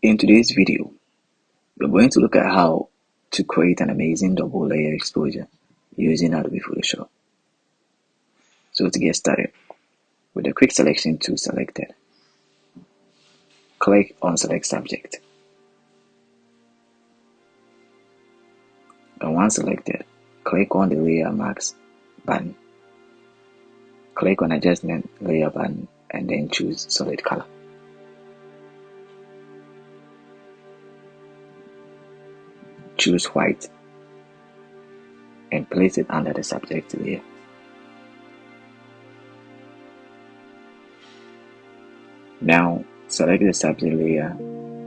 In today's video, we're going to look at how to create an amazing double layer exposure using Adobe Photoshop. So to get started, with the quick selection tool selected, click on Select Subject. And once selected, click on the Layer Mask button. Click on Adjustment Layer button and then choose Solid Color. Choose white and place it under the subject layer. Now select the subject layer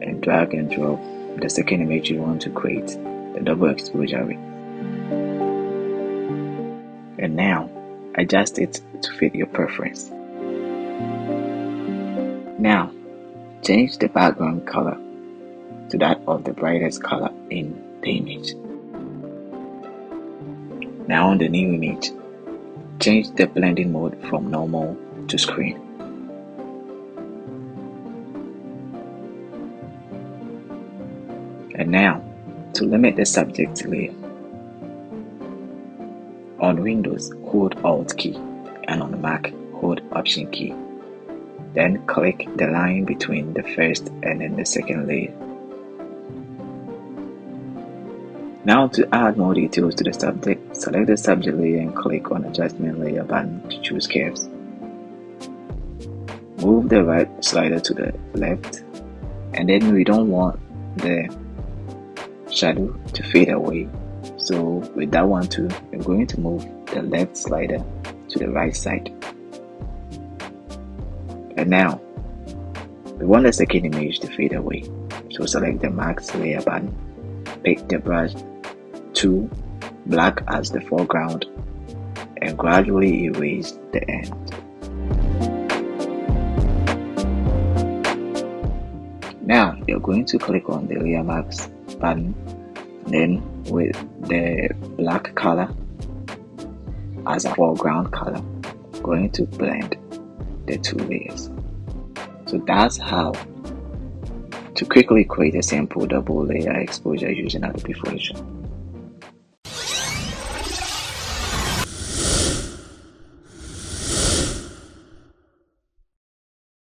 and drag and drop the second image you want to create, the double exposure with. And now adjust it to fit your preference. Now change the background color to that of the brightest color in the image. Now on the new image, change the blending mode from normal to screen. And now, to limit the subject layer, on Windows, hold Alt key, and on Mac, hold Option key. Then click the line between the first and then the second layer. Now to add more details to the subject, select the subject layer and click on Adjustment Layer button to choose Curves. Move the right slider to the left, and then we don't want the shadow to fade away. So with that one too, we're going to move the left slider to the right side. And now, we want the second image to fade away. So select the Mask Layer button, pick the brush to black as the foreground, and gradually erase the end. Now you're going to click on the Layer Mask button, then with the black color as a foreground color, going to blend the two layers. So that's how to quickly create a simple double layer exposure using Adobe Photoshop.